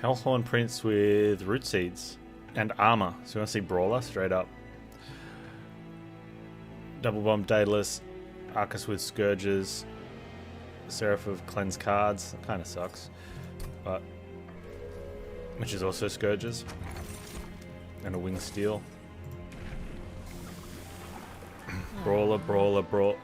Hellhorned Prince with root seeds and armor. So we want to see Brawler straight up. Double Bomb Daedalus, Arcus with Scourges, Seraph of Cleanse cards. That kind of sucks, but which is also Scourges and a Wing Steel. Brawler, Brawler, Brawl.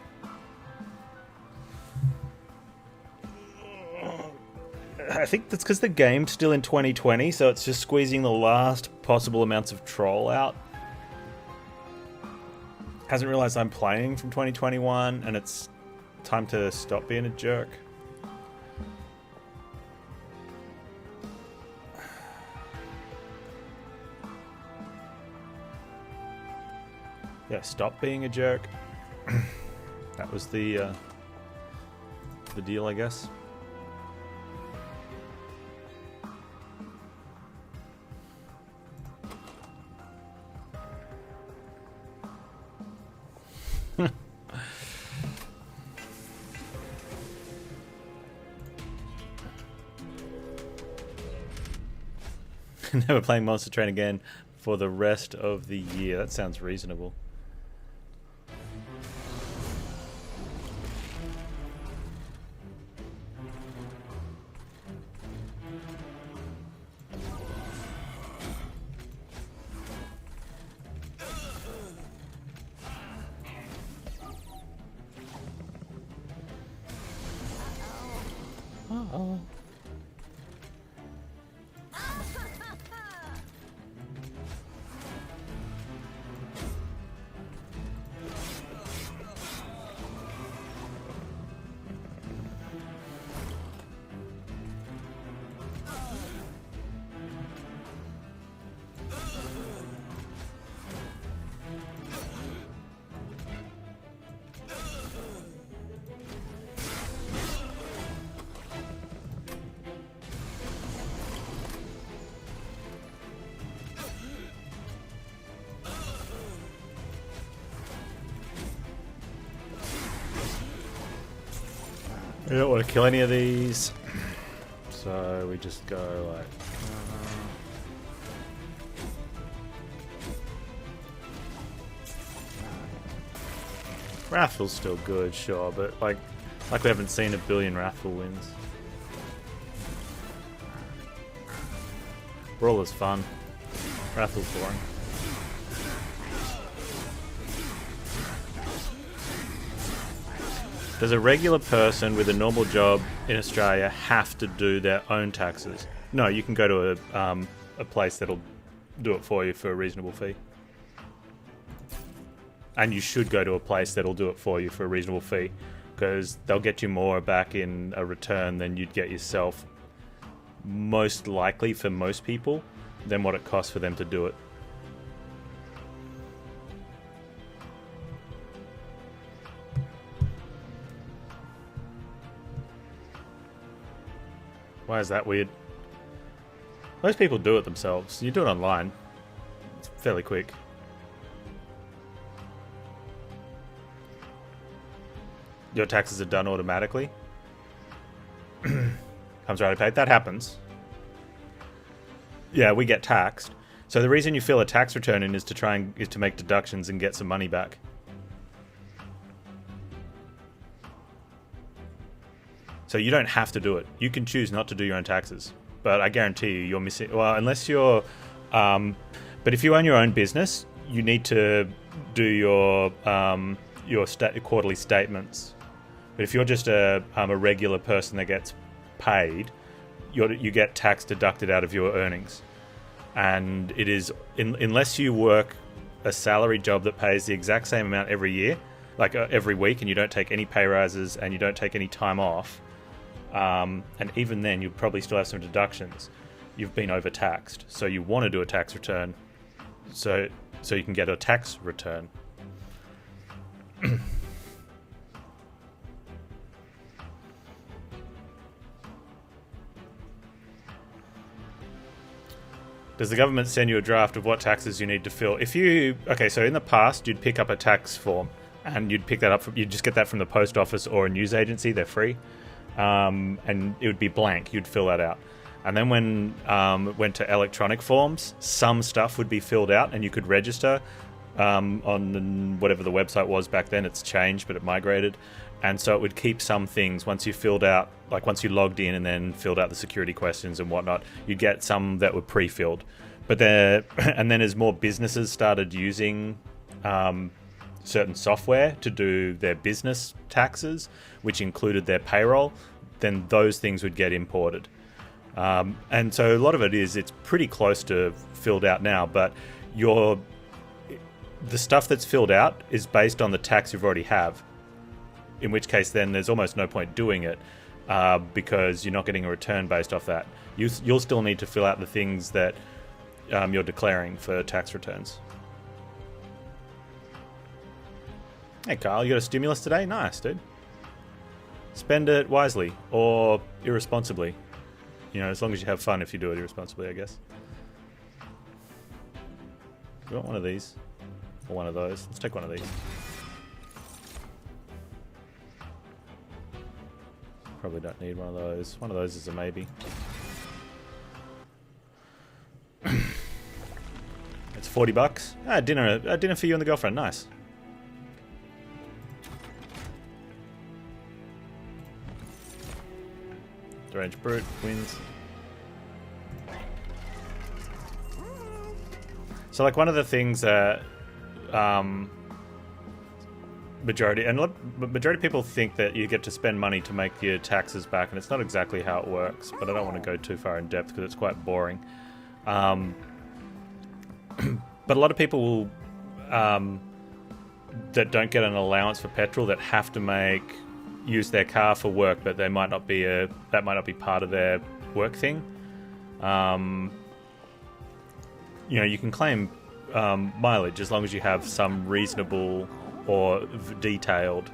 I think that's because the game's still in 2020, so it's just squeezing the last possible amounts of troll out. Hasn't realized I'm playing from 2021, and it's time to stop being a jerk. Yeah, stop being a jerk. That was the deal, I guess. Never playing Monster Train again for the rest of the year. That sounds reasonable. Uh-oh. We don't want to kill any of these, so we just go like... Wrathful's still good, sure, but like we haven't seen a billion Wrathful wins. Brawler's fun. Wrathful's boring. Does a regular person with a normal job in Australia have to do their own taxes? No, you can go to a place that'll do it for you for a reasonable fee. And you should go to a place that'll do it for you for a reasonable fee, because they'll get you more back in a return than you'd get yourself, most likely for most people, than what it costs for them to do it. Why is that weird? Most people do it themselves. You do it online. It's fairly quick. Your taxes are done automatically. Comes right to pay. That happens. Yeah, we get taxed. So the reason you fill a tax return in is to make deductions and get some money back. So you don't have to do it. You can choose not to do your own taxes. But I guarantee you, you're missing... Well, unless you're... but if you own your own business, you need to do your quarterly statements. But if you're just a regular person that gets paid, you get tax deducted out of your earnings. And it is... unless you work a salary job that pays the exact same amount every year, like every week, and you don't take any pay rises and you don't take any time off... and even then you'll probably still have some deductions. You've been overtaxed, so you want to do a tax return so you can get a tax return. Does the government send you a draft of what taxes you need to fill? So in the past you'd pick up a tax form and you'd pick that up you'd just get that from the post office or a news agency. They're free. And it would be blank. You'd fill that out. And then when it went to electronic forms, some stuff would be filled out and you could register on whatever the website was back then. It's changed, but it migrated. And so it would keep some things once you filled out, like once you logged in and then filled out the security questions and whatnot, you'd get some that were pre-filled. But and then as more businesses started using certain software to do their business taxes, which included their payroll, then those things would get imported. And so a lot of it's pretty close to filled out now, but the stuff that's filled out is based on the tax you've already have. In which case, then there's almost no point doing it because you're not getting a return based off that. You'll still need to fill out the things that you're declaring for tax returns. Hey, Kyle, you got a stimulus today? Nice, dude. Spend it wisely or irresponsibly. You know, as long as you have fun if you do it irresponsibly, I guess. You want one of these? Or one of those? Let's take one of these. Probably don't need one of those. One of those is a maybe. It's $40. Ah, dinner for you and the girlfriend. Nice. Deranged Brute wins. So, like, one of the things that majority of people think that you get to spend money to make your taxes back, and it's not exactly how it works, but I don't want to go too far in depth because it's quite boring. But a lot of people that don't get an allowance for petrol that have to use their car for work, but that might not be part of their work thing. You can claim mileage as long as you have some reasonable or detailed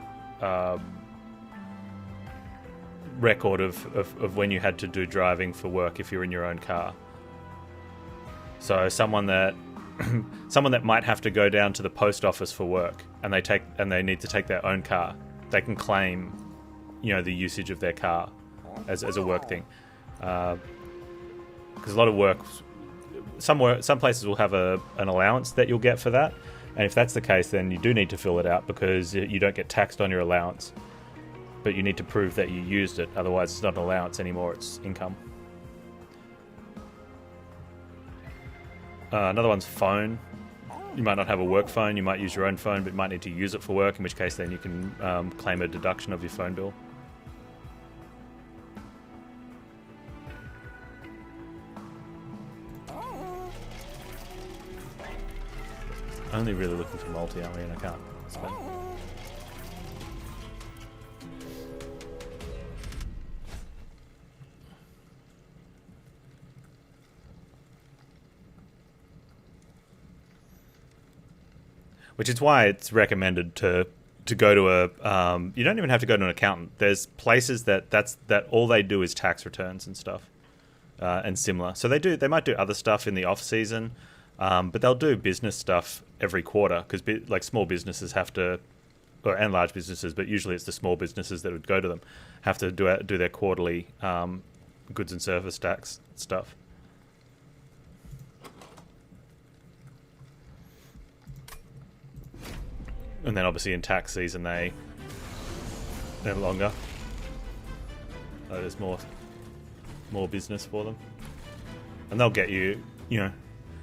record of when you had to do driving for work if you're in your own car. So someone that might have to go down to the post office for work and they need to take their own car, they can claim, the usage of their car as a work thing. Because a lot of work, some places will have an allowance that you'll get for that. And if that's the case, then you do need to fill it out because you don't get taxed on your allowance. But you need to prove that you used it. Otherwise, it's not an allowance anymore. It's income. Another one's phone. You might not have a work phone. You might use your own phone, but you might need to use it for work, in which case then you can claim a deduction of your phone bill. Only really looking for multi, aren't we? And I can't spend. Which is why it's recommended to go to a. You don't even have to go to an accountant. There's places that all they do is tax returns and stuff, and similar. So they might do other stuff in the off season. But they'll do business stuff every quarter because like small businesses have to, and large businesses, but usually it's the small businesses that would go to them, have to do their quarterly goods and service tax stuff. And then obviously in tax season they're longer. There's more business for them, and they'll get you.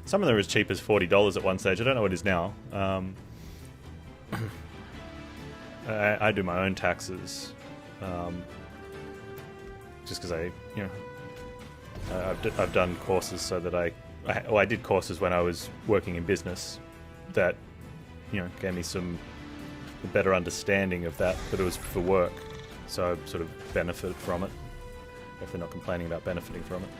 Some of them are as cheap as $40 at one stage. I don't know what it is now. I do my own taxes, just because I've done courses so that I did courses when I was working in business that gave me a better understanding of that, but it was for work, so I sort of benefited from it. If they're not complaining about benefiting from it.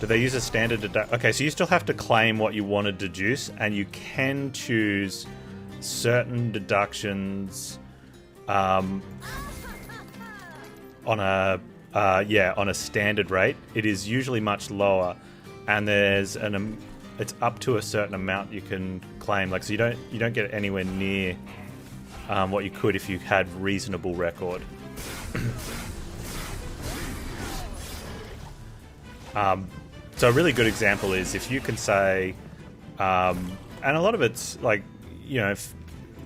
Do they use a standard deduction? Okay, so you still have to claim what you want to deduce, and you can choose certain deductions on a standard rate. It is usually much lower, and it's up to a certain amount you can claim. Like, so you don't get anywhere near what you could if you had reasonable record. So a really good example is if you can say, and a lot of it's like, you know, if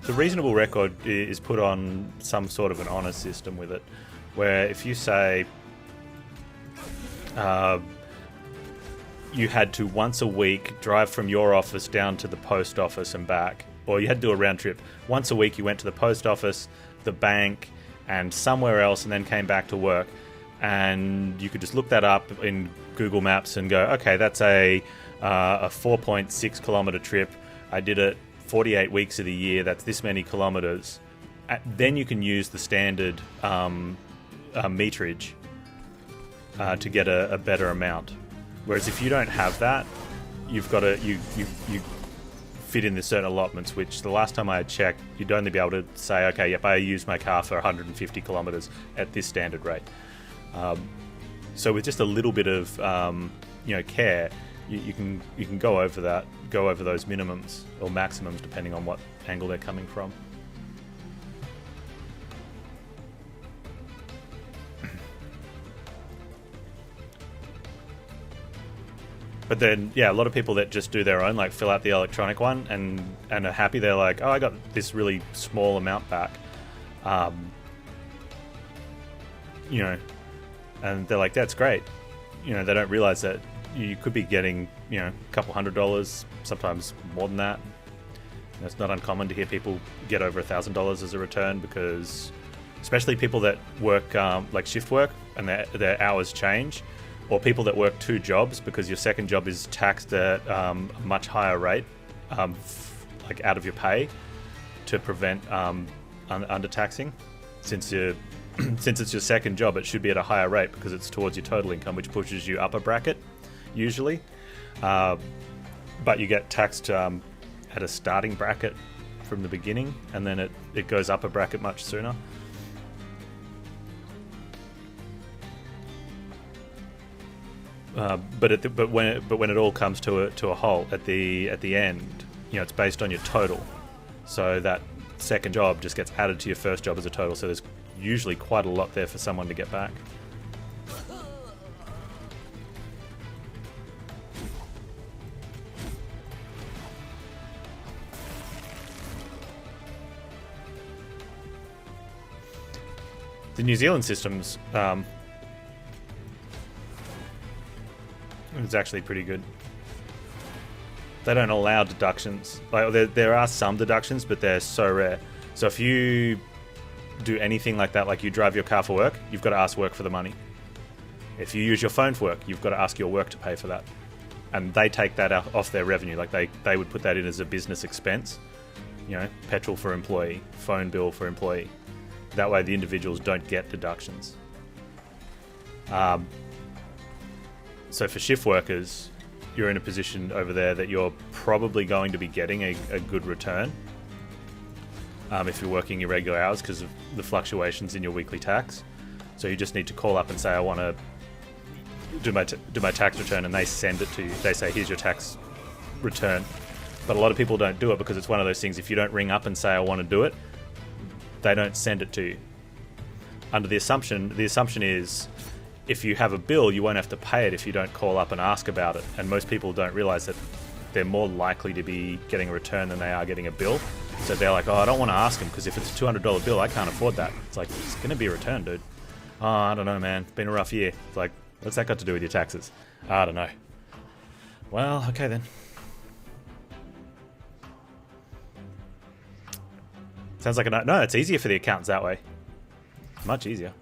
the reasonable record is put on some sort of an honor system with it, where if you say you had to once a week drive from your office down to the post office and back, or you had to do a round trip. Once a week you went to the post office, the bank, and somewhere else, and then came back to work. And you could just look that up in Google Maps and go, okay, that's a 4.6 kilometer trip. I did it 48 weeks of the year. That's this many kilometers. Then you can use the standard meterage to get a better amount. Whereas if you don't have that, you've got to you fit in the certain allotments, which the last time I had checked, you'd only be able to say, okay, yep, I used my car for 150 kilometers at this standard rate. So with just a little bit of care, you can go over those minimums or maximums depending on what angle they're coming from. But then, yeah, a lot of people that just do their own, like fill out the electronic one and are happy. They're like, oh, I got this really small amount back. And they're like, that's great. They don't realize that you could be getting, a couple $100, sometimes more than that. It's not uncommon to hear people get over $1,000 as a return, because especially people that work like shift work and their hours change, or people that work two jobs because your second job is taxed at a much higher rate, like out of your pay, to prevent undertaxing. Since it's your second job, it should be at a higher rate because it's towards your total income, which pushes you up a bracket, usually. But you get taxed at a starting bracket from the beginning, and then it goes up a bracket much sooner. But when it all comes to a halt at the end, it's based on your total. So that second job just gets added to your first job as a total. So there's usually quite a lot there for someone to get back. The New Zealand systems is actually pretty good. They don't allow deductions. Like there are some deductions, but they're so rare. So if you do anything like that, like you drive your car for work, you've got to ask work for the money. If you use your phone for work, you've got to ask your work to pay for that. And they take that off their revenue. Like they would put that in as a business expense. Petrol for employee, phone bill for employee. That way the individuals don't get deductions. So for shift workers, you're in a position over there that you're probably going to be getting a good return if you're working irregular hours because of the fluctuations in your weekly tax. So you just need to call up and say, I want to do my tax return, and they send it to you. They say, here's your tax return. But a lot of people don't do it because it's one of those things, if you don't ring up and say, I want to do it, they don't send it to you. Under the assumption is, if you have a bill, you won't have to pay it if you don't call up and ask about it. And most people don't realize that they're more likely to be getting a return than they are getting a bill. So they're like, oh, I don't want to ask them because if it's a $200 bill, I can't afford that. It's like, it's going to be a return, dude. Oh, I don't know, man. It's been a rough year. It's like, what's that got to do with your taxes? I don't know. Well, okay then. Sounds like no, it's easier for the accountants that way. Much easier.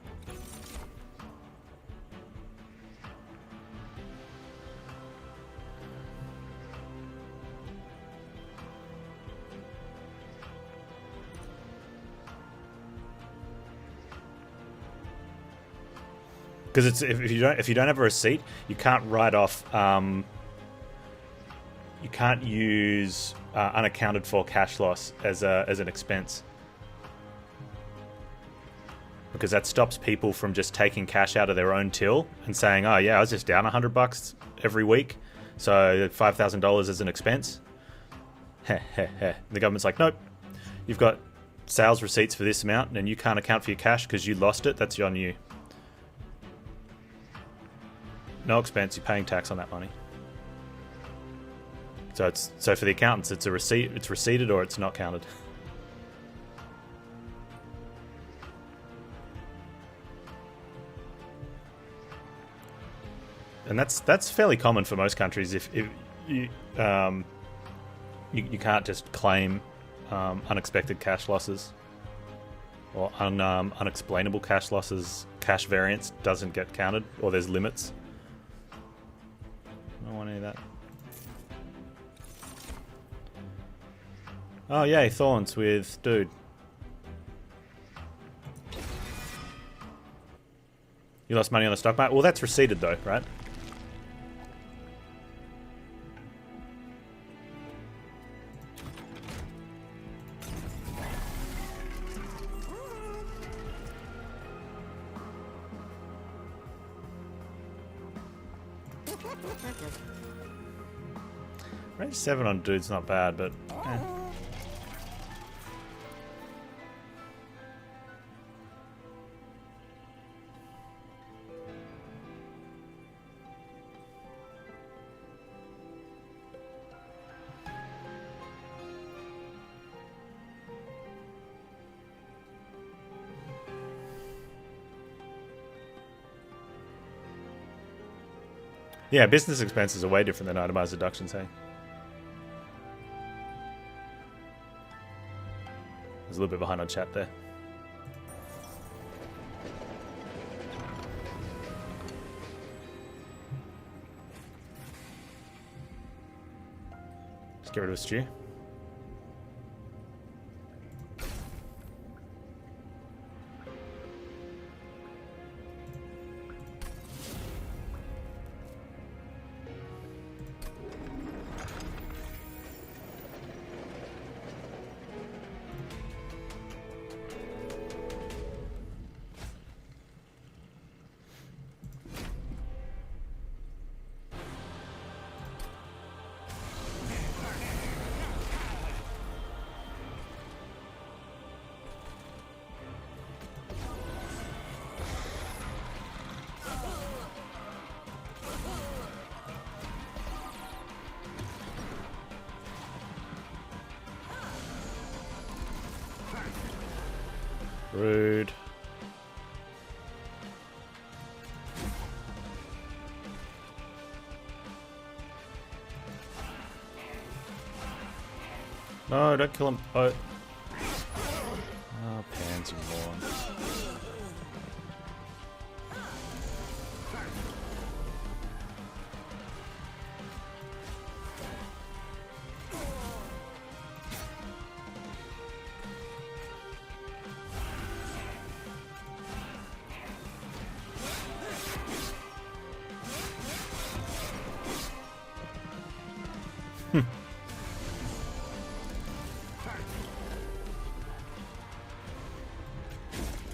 Because if you don't have a receipt, you can't write off. You can't use unaccounted for cash loss as an expense, because that stops people from just taking cash out of their own till and saying, "Oh yeah, I was just down $100 every week, so $5,000 as an expense." The government's like, "Nope, you've got sales receipts for this amount and you can't account for your cash because you lost it, that's on you. No expense, you're paying tax on that money. So for the accountants, it's a receipt. It's receipted or it's not counted. And that's fairly common for most countries. If you can't just claim unexpected cash losses or unexplainable cash losses. Cash variance doesn't get counted, or there's limits. I don't want any of that. Oh yay, thorns with dude. You lost money on the stock market? Well, that's receipted though, right? Range 7 on dude's not bad, but yeah, business expenses are way different than itemized deductions, hey? I was a little bit behind on chat there. Just get rid of a stew. Rude. No, don't kill him. Oh, Panz, you moron.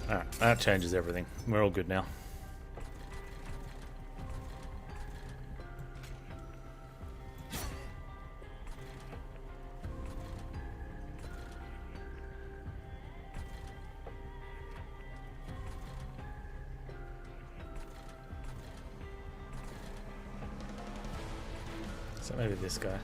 Alright, that changes everything. We're all good now. So maybe this guy.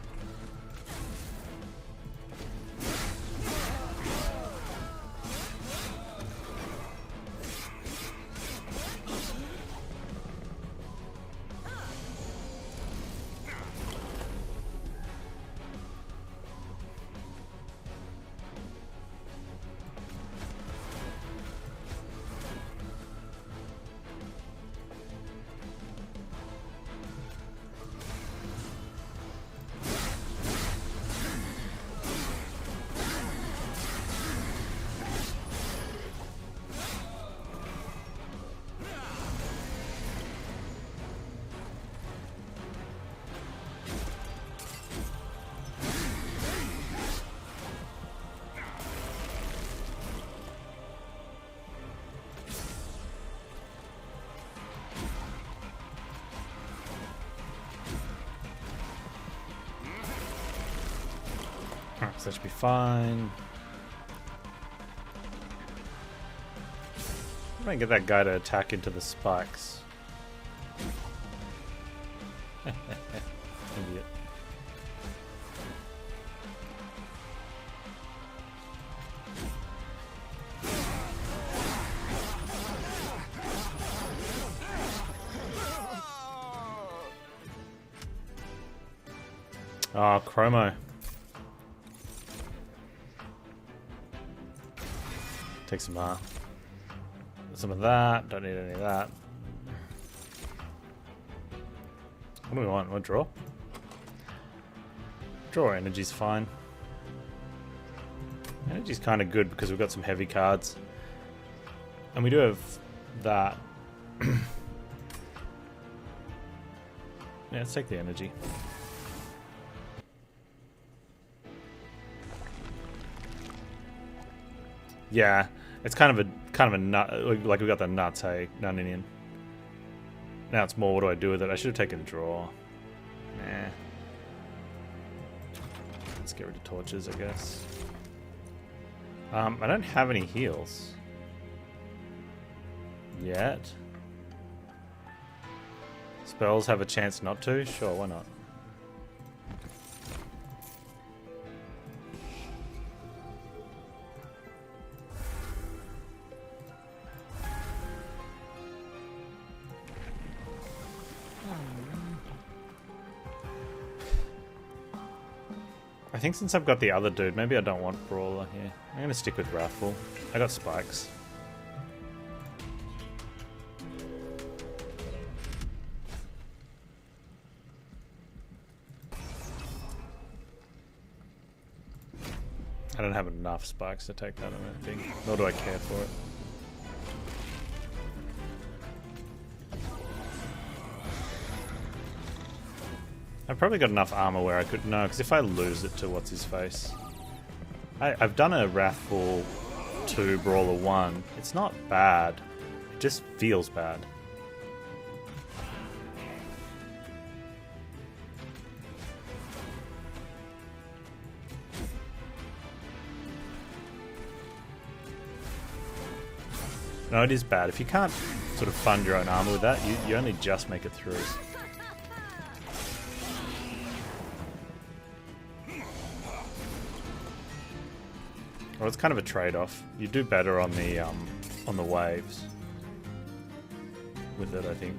So that should be fine. I'm gonna get that guy to attack into the spikes. Idiot. Oh, Chromo. Take some of that. Don't need any of that. What do we want? Want draw? Draw energy's fine. Energy's kind of good because we've got some heavy cards. And we do have that. Yeah, let's take the energy. Yeah, it's kind of a nut. Like we got the nuts, hey, non-Indian. Now it's more, what do I do with it? I should have taken draw. Nah. Let's get rid of torches, I guess. I don't have any heals yet. Spells have a chance not to? Sure, why not? I think since I've got the other dude, maybe I don't want Brawler here. I'm going to stick with Wrathful. I got spikes. I don't have enough spikes to take that, I don't think. Nor do I care for it. I've probably got enough armor where I could... No, because if I lose it to what's-his-face... I've done a Wrathful 2, Brawler 1. It's not bad. It just feels bad. No, it is bad. If you can't sort of fund your own armor with that, you only just make it through. Well, it's kind of a trade-off. You do better on the waves with it, I think.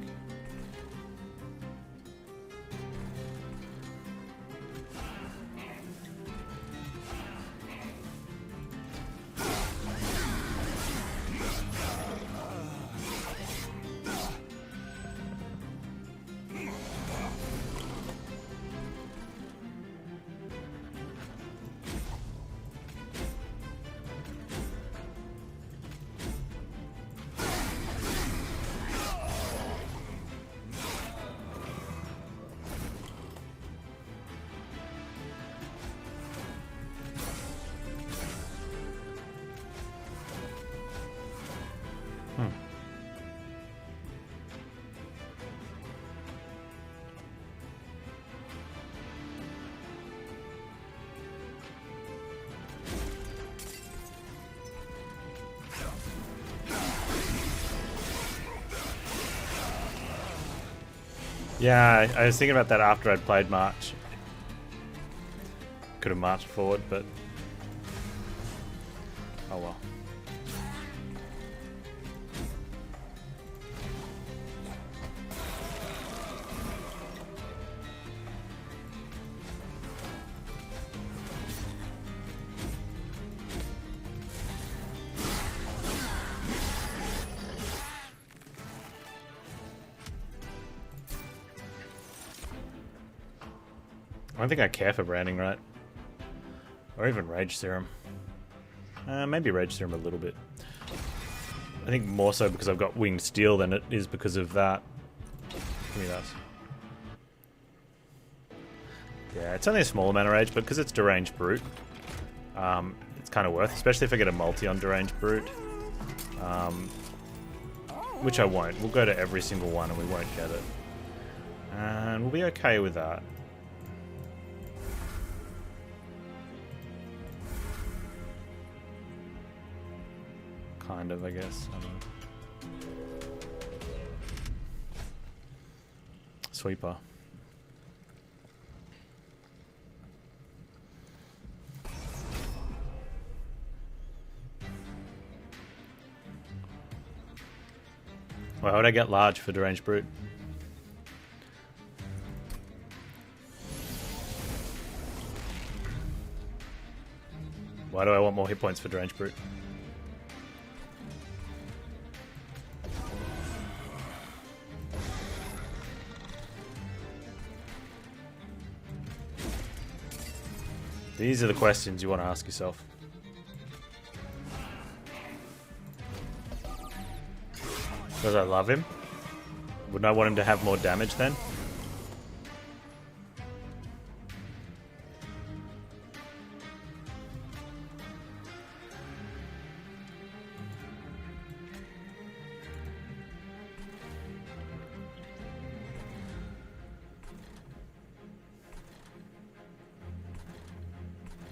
Yeah, I was thinking about that after I'd played March. Could have marched forward, but... oh well. I don't think I care for branding, right? Or even Rage Serum. Maybe Rage Serum a little bit. I think more so because I've got Winged Steel than it is because of that. Give me that. Yeah, it's only a small amount of Rage, but because it's Deranged Brute, it's kind of worth, especially if I get a multi on Deranged Brute. Which I won't. We'll go to every single one and we won't get it. And we'll be okay with that. Kind of, I guess. I don't know. Sweeper. Why would I get large for Deranged Brute? Why do I want more hit points for Deranged Brute? These are the questions you want to ask yourself. Because I love him? Wouldn't I want him to have more damage then?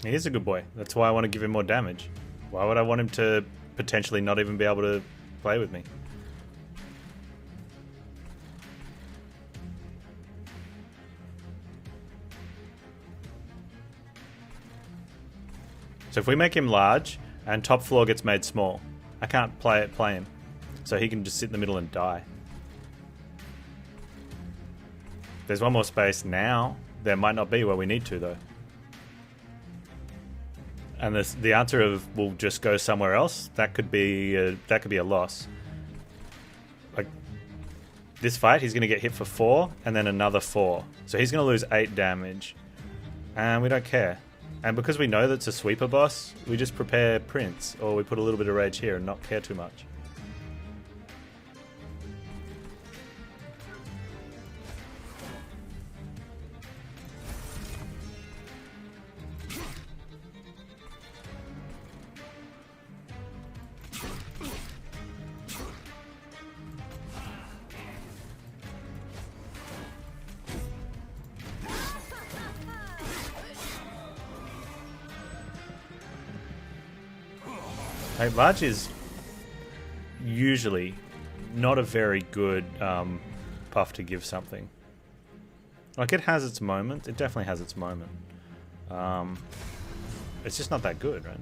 He is a good boy. That's why I want to give him more damage. Why would I want him to potentially not even be able to play with me? So if we make him large and top floor gets made small, I can't play him. So he can just sit in the middle and die. There's one more space now. There might not be where we need to though. And the answer of we'll just go somewhere else, that could be a loss. Like this fight, he's going to get hit for 4 and then another 4. So he's going to lose 8 damage. And we don't care. And because we know that's a sweeper boss, we just prepare Prince, or we put a little bit of rage here and not care too much. Like, large is usually not a very good buff to give something. Like, it has its moment. It definitely has its moment. It's just not that good, right?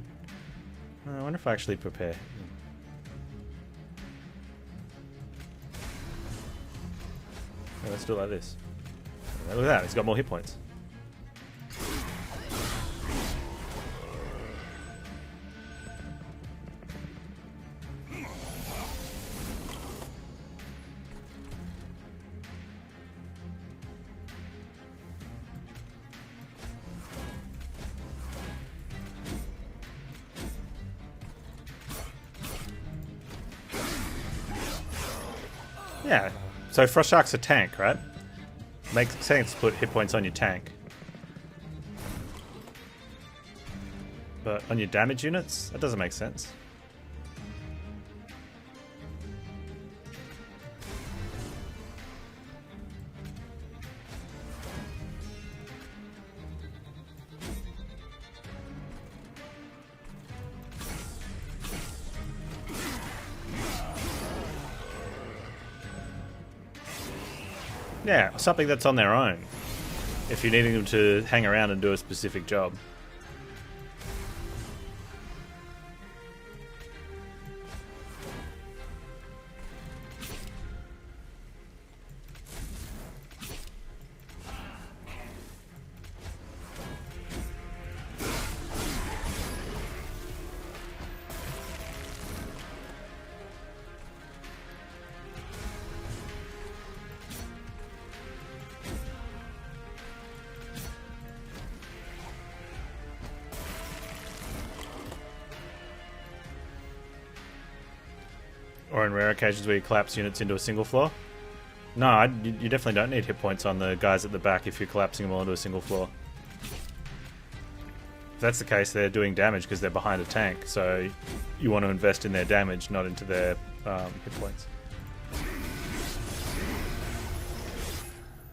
I wonder if I actually prepare. Yeah, let's do it like this. Look at that, he's got more hit points. Yeah, so Frost Shark's a tank, right? Makes sense to put hit points on your tank. But on your damage units, that doesn't make sense. Yeah, something that's on their own. If you're needing them to hang around and do a specific job. Or in rare occasions where you collapse units into a single floor. No, you definitely don't need hit points on the guys at the back if you're collapsing them all into a single floor. If that's the case, they're doing damage because they're behind a tank, so you want to invest in their damage, not into their hit points.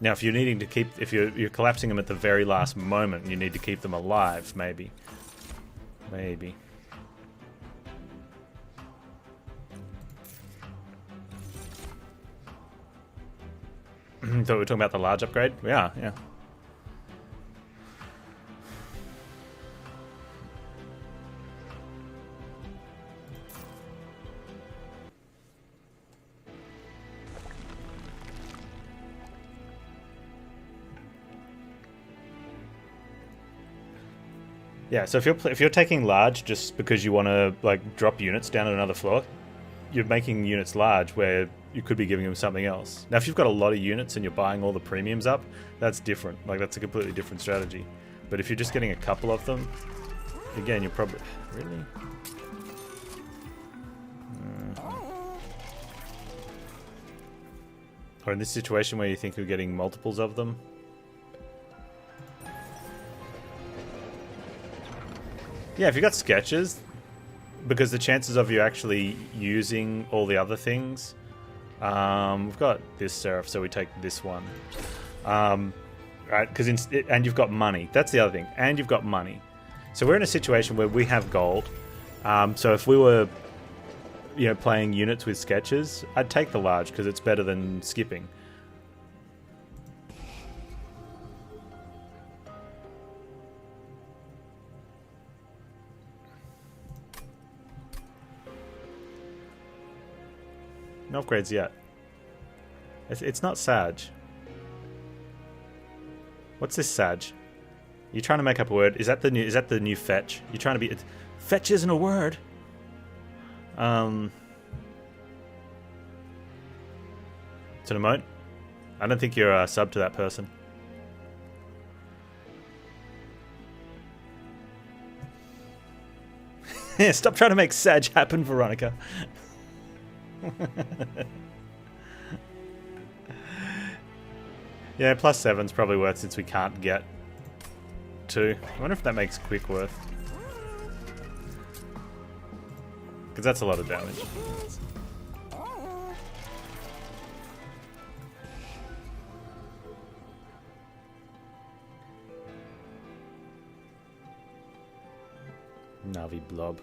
Now, if you're needing to keep, if you're collapsing them at the very last moment, you need to keep them alive, maybe. Maybe. Thought we were talking about the large upgrade. Yeah, yeah. Yeah, so if you're taking large just because you want to like drop units down to another floor, you're making units large where you could be giving them something else. Now, if you've got a lot of units and you're buying all the premiums up, that's different. Like that's a completely different strategy. But if you're just getting a couple of them, again, you're probably really. Or in this situation where you think you're getting multiples of them. Yeah, if you've got sketches, because the chances of you actually using all the other things, we've got this seraph, so we take this one, right? And you've got money. That's the other thing, and you've got money. So we're in a situation where we have gold. So if we were, playing units with sketches, I'd take the large because it's better than skipping. No upgrades yet. It's not Sag. What's this Sag? You're trying to make up a word. Is that the new fetch? You're trying to be fetch isn't a word. It's an emote. I don't think you're a sub to that person. Stop trying to make Sag happen, Veronica. Yeah, +7's probably worth since we can't get 2. I wonder if that makes quick worth. Because that's a lot of damage. Navi blob.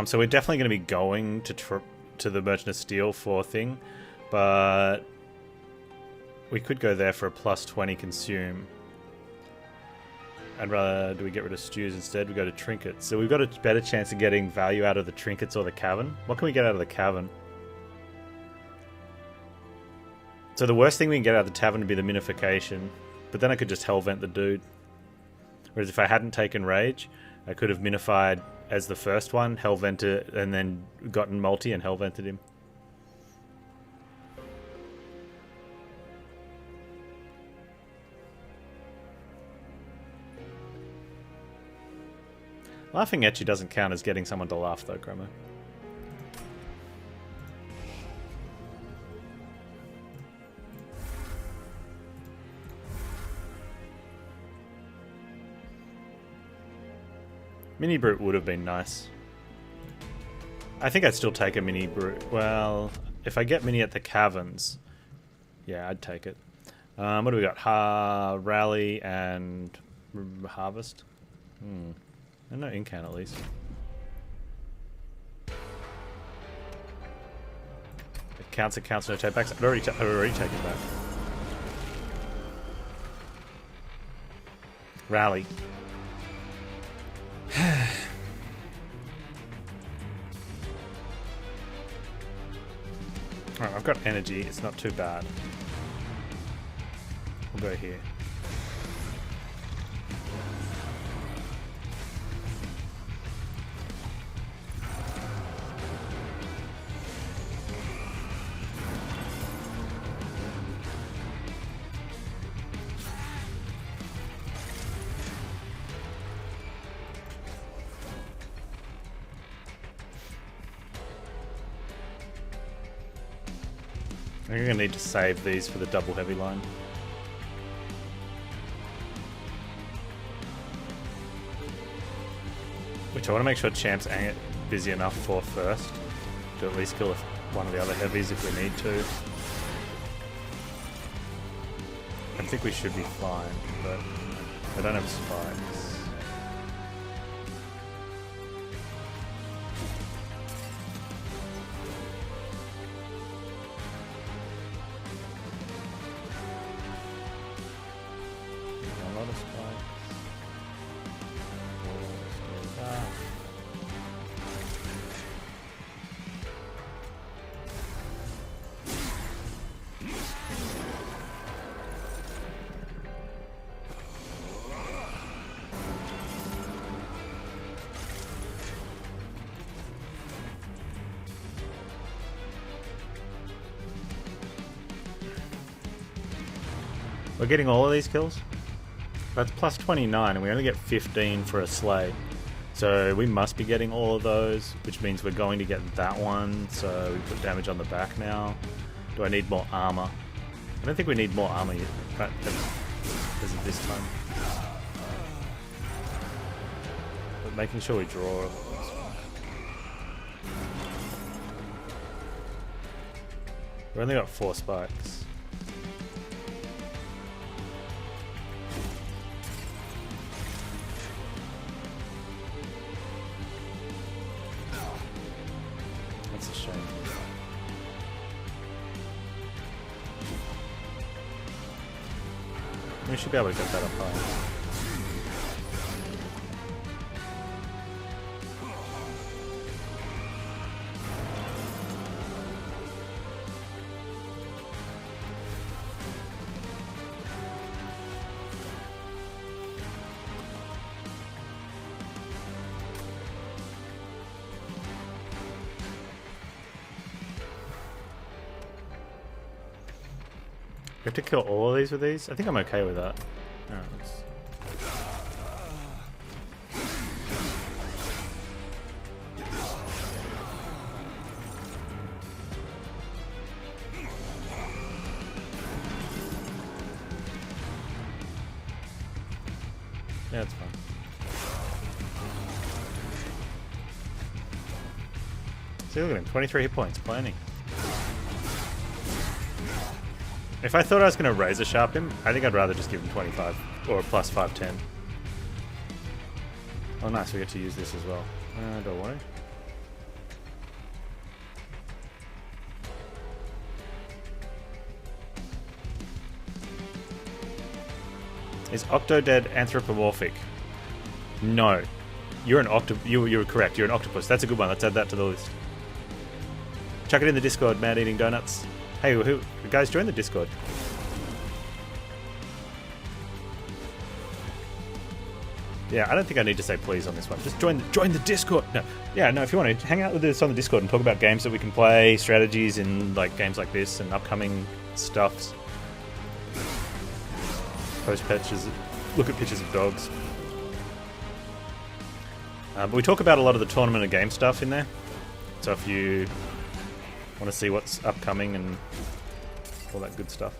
So we're definitely going to be going to the Merchant of Steel for thing, but we could go there for a +20 consume. I'd rather do we get rid of stews instead? We go to trinkets. So we've got a better chance of getting value out of the trinkets or the cavern. What can we get out of the cavern? So the worst thing we can get out of the tavern would be the minification, but then I could just hellvent the dude. Whereas if I hadn't taken rage, I could have minified as the first one, hellvented, and then gotten multi and hellvented him. Laughing at you doesn't count as getting someone to laugh though, Chromo. Mini Brute would have been nice. I think I'd still take a Mini Brute. Well, if I get Mini at the caverns, yeah, I'd take it. What do we got? Rally and Harvest? No incant at least. It counts, no take backs. I'd already taken back. Rally. Alright, I've got energy, it's not too bad. We'll go here. I think I'm going to need to save these for the double heavy line. Which I want to make sure Champs ain't busy enough for first. To at least kill one of the other heavies if we need to. I think we should be fine, but I don't have spikes. We're getting all of these kills? That's plus 29, and we only get 15 for a slay. So we must be getting all of those, which means we're going to get that one. So we put damage on the back now. Do I need more armor? I don't think we need more armor yet, as of this time. But making sure we draw. We've only got 4 spikes. That's a shame. We should be able to get that up high. We have to kill all of these with these? I think I'm okay with that. Alright, let's... Yeah, it's fine. See, look at him, 23 hit points, plenty. If I thought I was going to razor sharp him, I think I'd rather just give him 25 or plus 510. Oh nice, we get to use this as well. Don't worry. Is Octodad anthropomorphic? No. You're an you're correct, you're an octopus. That's a good one, let's add that to the list. Chuck it in the Discord, Mad Eating Donuts. Hey, guys, join the Discord. Yeah, I don't think I need to say please on this one. Just join the Discord. No, yeah, no. If you want to hang out with us on the Discord and talk about games that we can play, strategies in like games like this and upcoming stuffs. Post pictures, look at pictures of dogs. But we talk about a lot of the tournament and game stuff in there. So if you want to see what's upcoming and all that good stuff.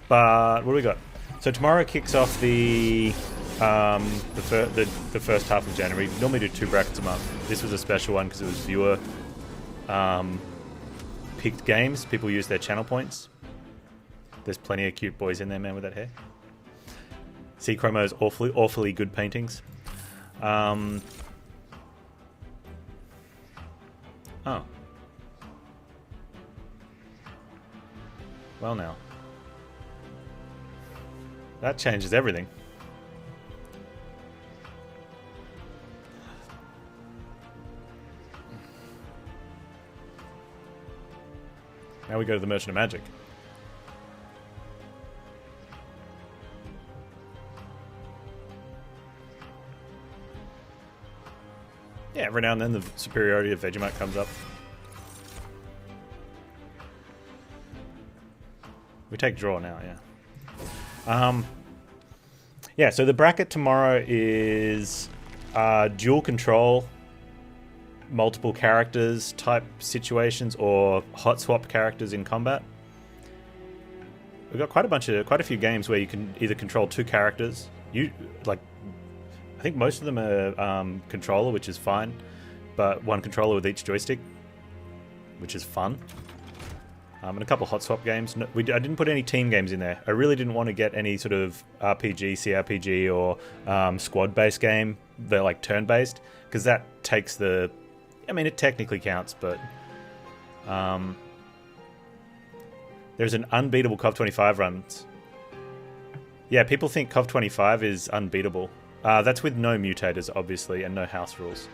But what do we got? So tomorrow kicks off the first half of January. We normally do 2 brackets a month. This was a special one because it was viewer picked games. People use their channel points. There's plenty of cute boys in there, man, with that hair. C Chromo's awfully good paintings. Oh. Well now. That changes everything. Now we go to the Merchant of Magic. Yeah, every now and then the superiority of Vegemite comes up. We take draw now, yeah. Yeah, so the bracket tomorrow is dual control, multiple characters type situations, or hot swap characters in combat. We've got quite a few games where you can either control 2 characters. I think most of them are controller, which is fine, but 1 controller with each joystick, which is fun. And a couple hot swap games. No, I didn't put any team games in there. I really didn't want to get any sort of RPG, CRPG, or squad-based game. They're like turn-based, because that takes the... I mean, it technically counts, but... there's an unbeatable COV25 run. Yeah, people think COV25 is unbeatable. That's with no mutators, obviously, and no house rules.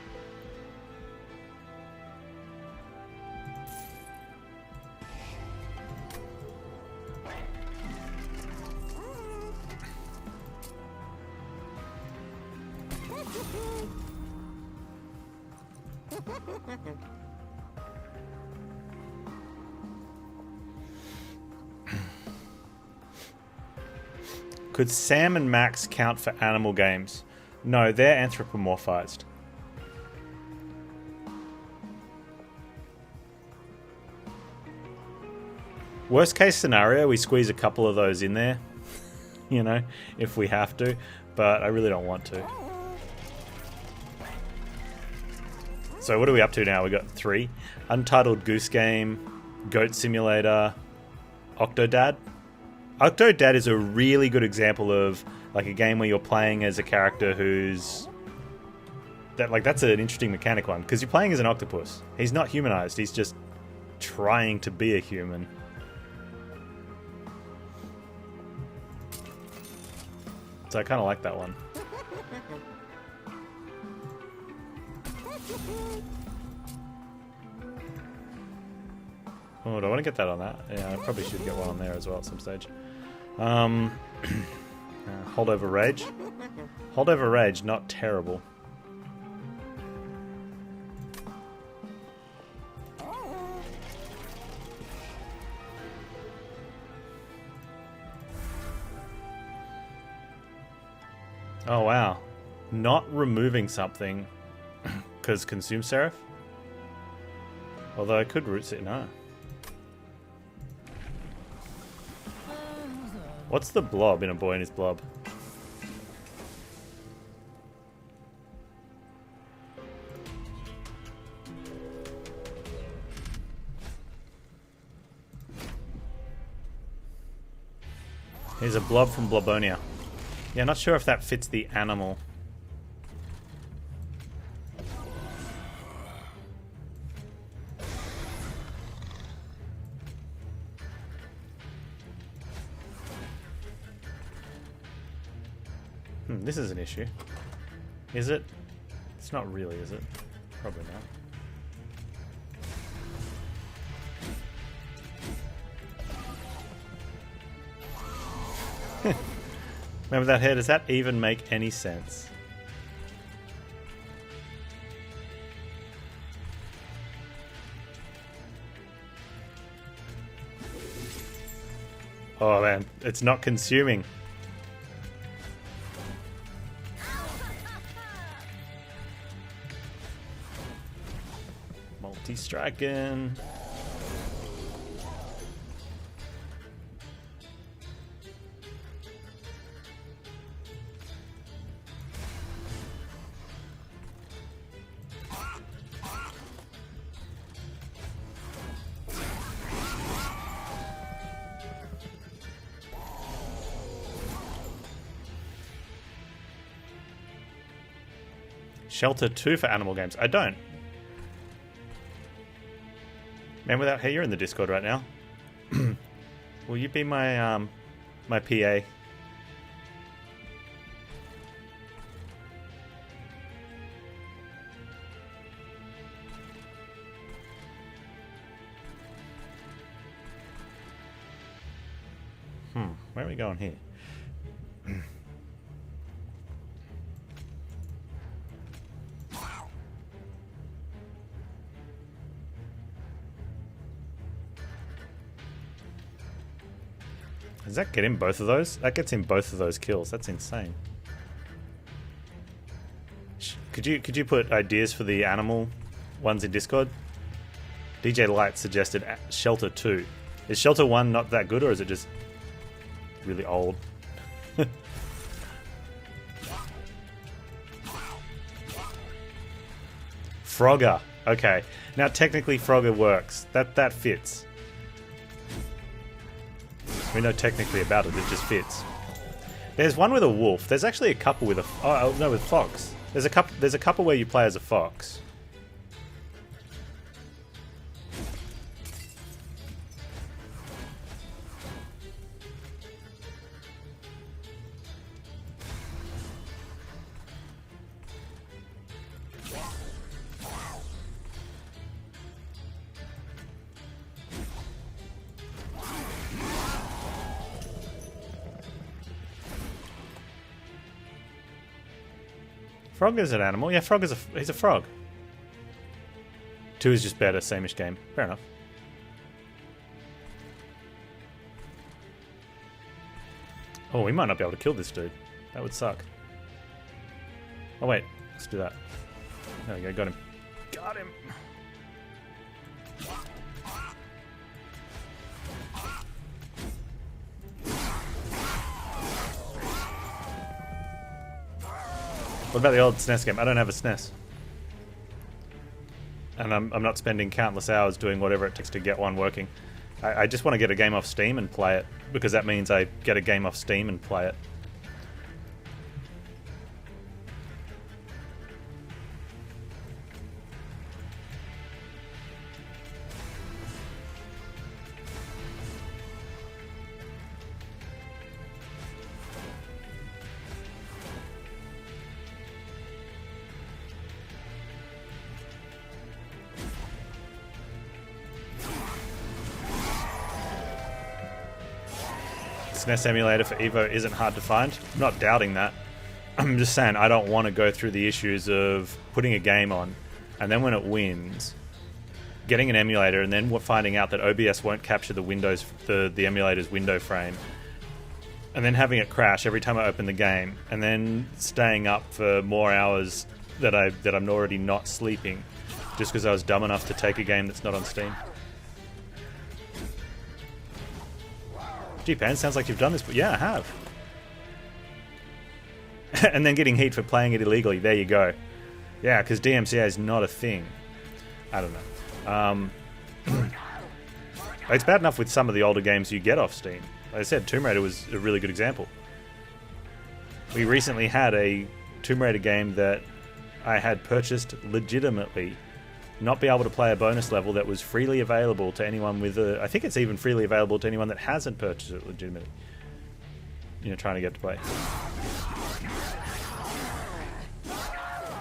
Could Sam and Max count for animal games? No, they're anthropomorphized. Worst case scenario, we squeeze a couple of those in there, you know, if we have to, but I really don't want to. So what are we up to now? We got 3. Untitled Goose Game, Goat Simulator, Octodad. Octodad is a really good example of like a game where you're playing as a character who's... that's an interesting mechanic one, because you're playing as an octopus. He's not humanized, he's just trying to be a human. So I kind of like that one. Oh, do I want to get that on that? Yeah, I probably should get one on there as well at some stage. Holdover Rage. Holdover Rage, not terrible. Oh wow. Not removing something because consume serif? Although I could root it, no. What's the blob in A Boy and His Blob? Here's a blob from Blobonia. Yeah, not sure if that fits the animal. This is an issue. Is it? It's not really, is it? Probably not. Remember that hair? Does that even make any sense? Oh man, it's not consuming. Multi-striking. Shelter 2 for animal games. I don't. Man without hair, you're in the Discord right now. Will you be my my PA? Where are we going here? Does that get him both of those? That gets him both of those kills. That's insane. Could you put ideas for the animal ones in Discord? DJ Light suggested Shelter 2. Is Shelter 1 not that good, or is it just really old? Frogger. Okay. Now technically Frogger works. That fits. We know technically about it, it just fits. There's one with a wolf. There's actually a couple with a... Oh, no, with fox. There's a couple where you play as a fox. Frog is an animal. Yeah, Frog is he's a frog. 2 is just better, same-ish game. Fair enough. Oh, we might not be able to kill this dude. That would suck. Oh wait, let's do that. There we go, got him. Got him! What about the old SNES game? I don't have a SNES. And I'm not spending countless hours doing whatever it takes to get one working. I just want to get a game off Steam and play it, because that means I get a game off Steam and play it. SNES emulator for Evo isn't hard to find. I'm not doubting that. I'm just saying I don't want to go through the issues of putting a game on, and then when it wins, getting an emulator, and then finding out that OBS won't capture the Windows, the emulator's window frame, and then having it crash every time I open the game, and then staying up for more hours that I'm already not sleeping, just because I was dumb enough to take a game that's not on Steam. Gee, Panz, sounds like you've done this, but yeah, I have. And then getting heat for playing it illegally. There you go. Yeah, because DMCA is not a thing. I don't know. It's bad enough with some of the older games you get off Steam. Like I said, Tomb Raider was a really good example. We recently had a Tomb Raider game that I had purchased legitimately, not be able to play a bonus level that was freely available to anyone with a... I think it's even freely available to anyone that hasn't purchased it legitimately. You know, trying to get to play.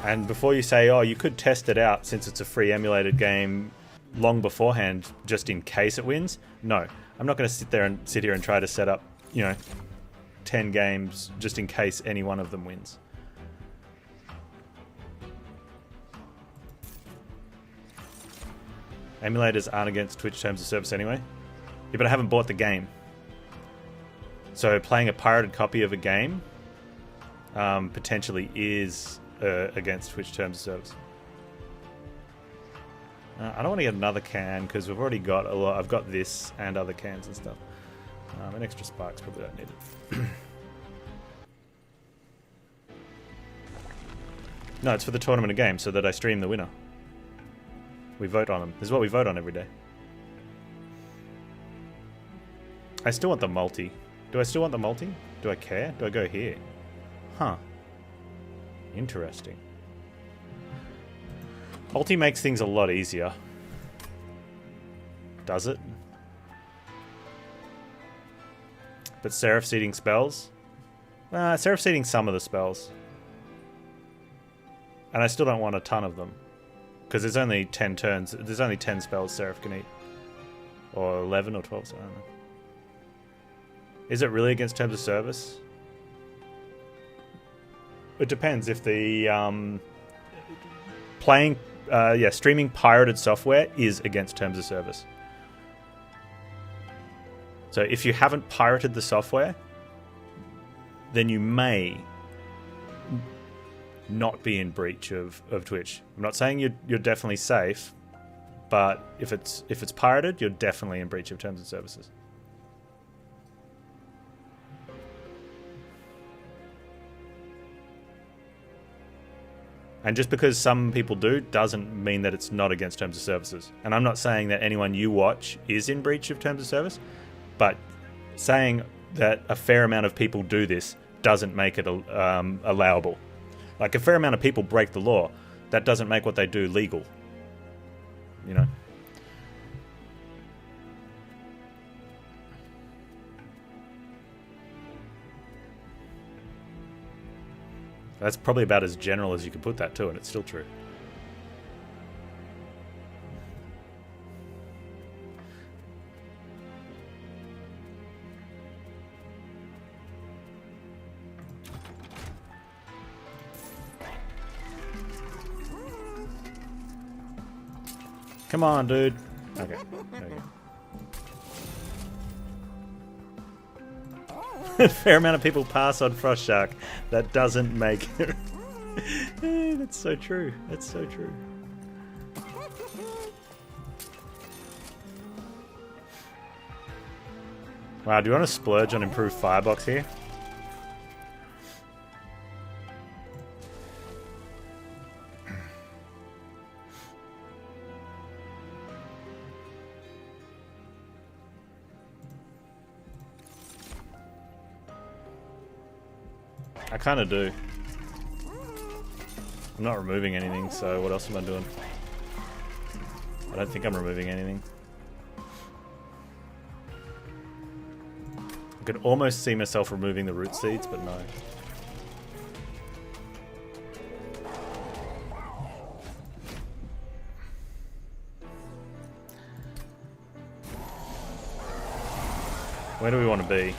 And before you say, oh, you could test it out since it's a free emulated game long beforehand, just in case it wins. No, I'm not going to sit here and try to set up, 10 games just in case any one of them wins. Emulators aren't against Twitch terms of service anyway. Yeah, but I haven't bought the game. So playing a pirated copy of a game potentially is against Twitch terms of service. I don't want to get another can because we've already got a lot. I've got this and other cans and stuff. An extra sparks, probably don't need it. No, it's for the tournament of games so that I stream the winner. We vote on them. This is what we vote on every day. I still want the multi. Do I still want the multi? Do I care? Do I go here? Huh. Interesting. Multi makes things a lot easier. Does it? But Seraph seeding spells? Seraph seeding some of the spells. And I still don't want a ton of them. Because there's only 10 turns. There's only 10 spells Seraph can eat. Or 11 or 12, so I don't know. Is it really against terms of service? It depends. If the streaming pirated software is against terms of service. So if you haven't pirated the software, then you may not be in breach of Twitch. I'm not saying you're definitely safe, but if it's pirated, you're definitely in breach of terms and services. And just because some people do doesn't mean that it's not against terms of services. And I'm not saying that anyone you watch is in breach of terms of service, but saying that a fair amount of people do this doesn't make it allowable. Like, a fair amount of people break the law. That doesn't make what they do legal. You know? That's probably about as general as you can put that too, and it's still true. Come on, dude. Okay, there you go. A fair amount of people pass on Frost Shark. That doesn't make it. That's so true. That's so true. Wow, do you want to splurge on improved firebox here? I kind of do. I'm not removing anything, so what else am I doing? I don't think I'm removing anything. I could almost see myself removing the root seeds, but no. Where do we want to be?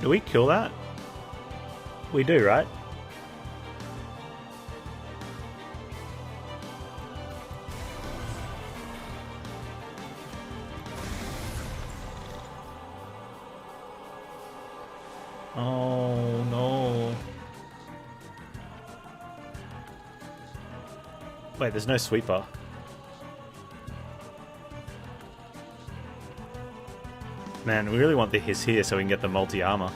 Do we kill that? We do, right? Oh no. Wait, there's no sweeper. Man, we really want the hiss here so we can get the multi-armor.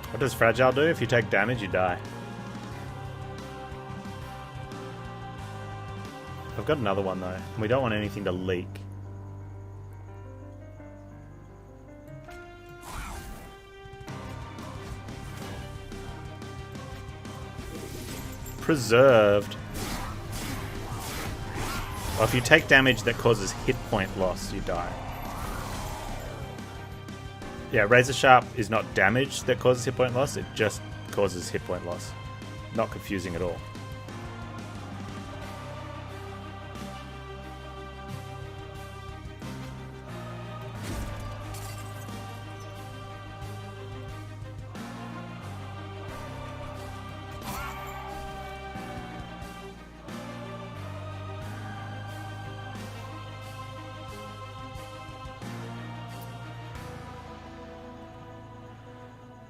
What does Fragile do? If you take damage, you die. I've got another one though. We don't want anything to leak. Preserved. Well, if you take damage that causes hit point loss, you die. Yeah, Razor Sharp is not damage that causes hit point loss, it just causes hit point loss. Not confusing at all.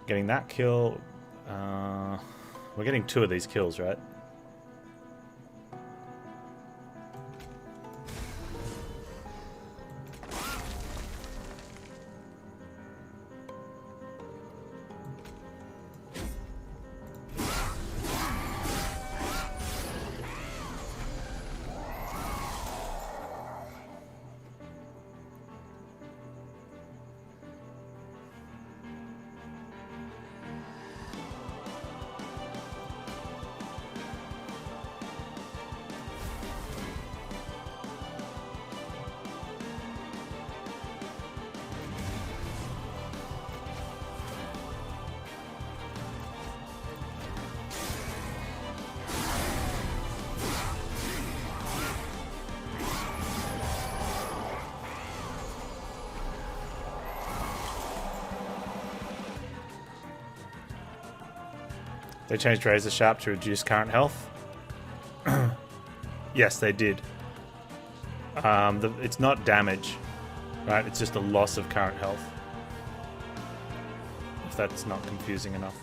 Getting that kill. We're getting 2 of these kills, right? They changed Razor Sharp to reduce current health. Yes, they did. It's not damage, right? It's just a loss of current health. If that's not confusing enough.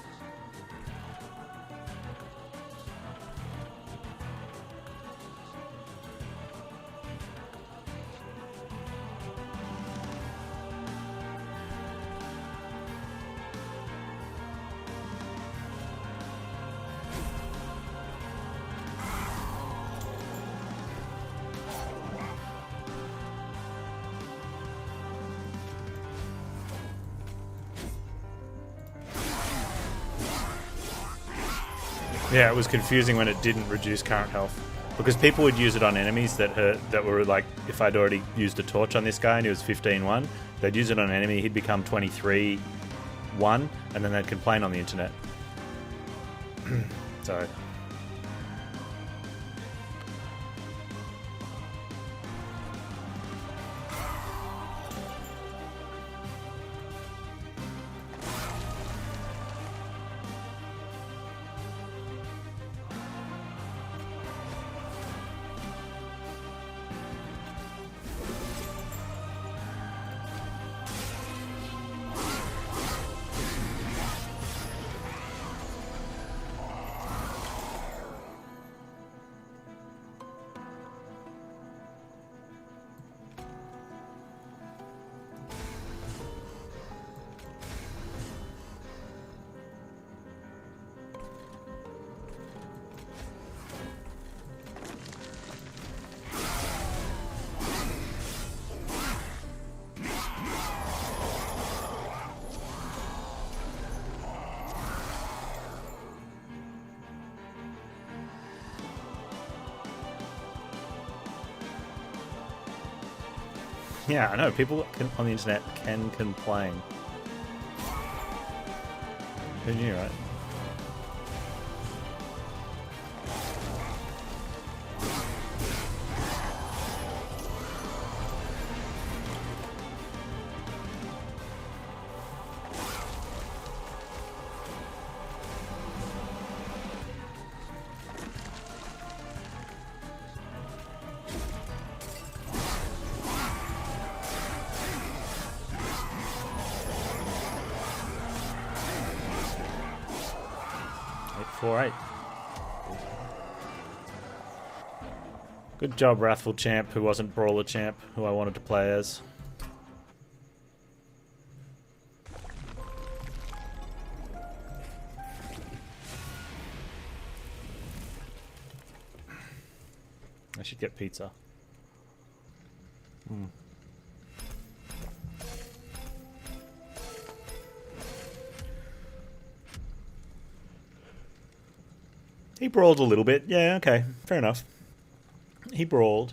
Yeah, it was confusing when it didn't reduce current health. Because people would use it on enemies that were like, if I'd already used a torch on this guy and he was 15-1, they'd use it on an enemy, he'd become 23-1, and then they'd complain on the internet. So... Yeah, I know. People on the internet can complain. Who knew, right? Good job, Wrathful Champ, who wasn't Brawler Champ, who I wanted to play as. I should get pizza. He brawled a little bit. Yeah, okay. Fair enough. He brawled.